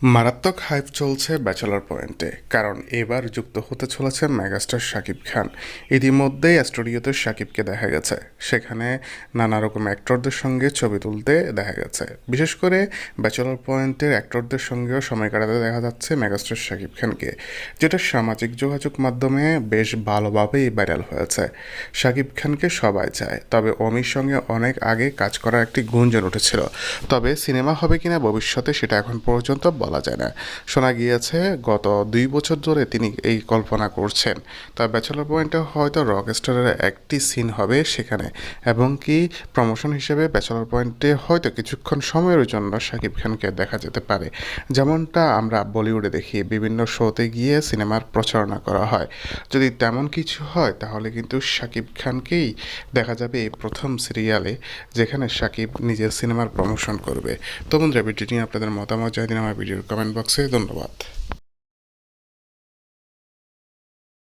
মারাত্মক হাইপ চলছে ব্যাচেলর পয়েন্টে, কারণ এবার যুক্ত হতে চলেছে মেগাস্টার শাকিব খান। ইতিমধ্যেই স্টুডিওতে শাকিবকে দেখা গেছে, সেখানে নানা রকম অ্যাক্টরদের সঙ্গে ছবি তুলতে দেখা গেছে। বিশেষ করে ব্যাচেলর পয়েন্টের অ্যাক্টরদের সঙ্গেও সময় কাটাতে দেখা যাচ্ছে মেগাস্টার শাকিব খানকে, যেটা সামাজিক যোগাযোগ মাধ্যমে বেশ ভালোভাবেই ভাইরাল হয়েছে। শাকিব খানকে সবাই চায়, তবে অমির সঙ্গে অনেক আগে কাজ করার একটি গুঞ্জন উঠেছিল। তবে সিনেমা হবে কিনা ভবিষ্যতে সেটা এখন পর্যন্ত বলা যায় না। শোনা গিয়েছে গত 2 বছর ধরে তিনি এই কল্পনা করছেন। তবে ব্যাচেলর পয়েন্টে হয়তো রকস্টারের একটি সিন হবে সেখানে, এবং কি প্রমোশন হিসেবে ব্যাচেলর পয়েন্টে হয়তো কিছুক্ষণ সময়ের জন্য শাকিব খানকে দেখা যেতে পারে। যেমনটা আমরা বলিউডে দেখি, বিভিন্ন শোতে গিয়ে সিনেমার প্রচারণা করা হয়। যদি তেমন কিছু হয় তাহলে কিন্তু শাকিব খানকেই দেখা যাবে এই প্রথম সিরিয়ালে, যেখানে শাকিব নিজের সিনেমার প্রমোশন করবে। তো বন্ধুরা, ভিডিওটি নিয়ে আপনাদের মতামত জানিয়ে দিন আমার ভিডিওর কমেন্ট বক্সে। ধন্যবাদ।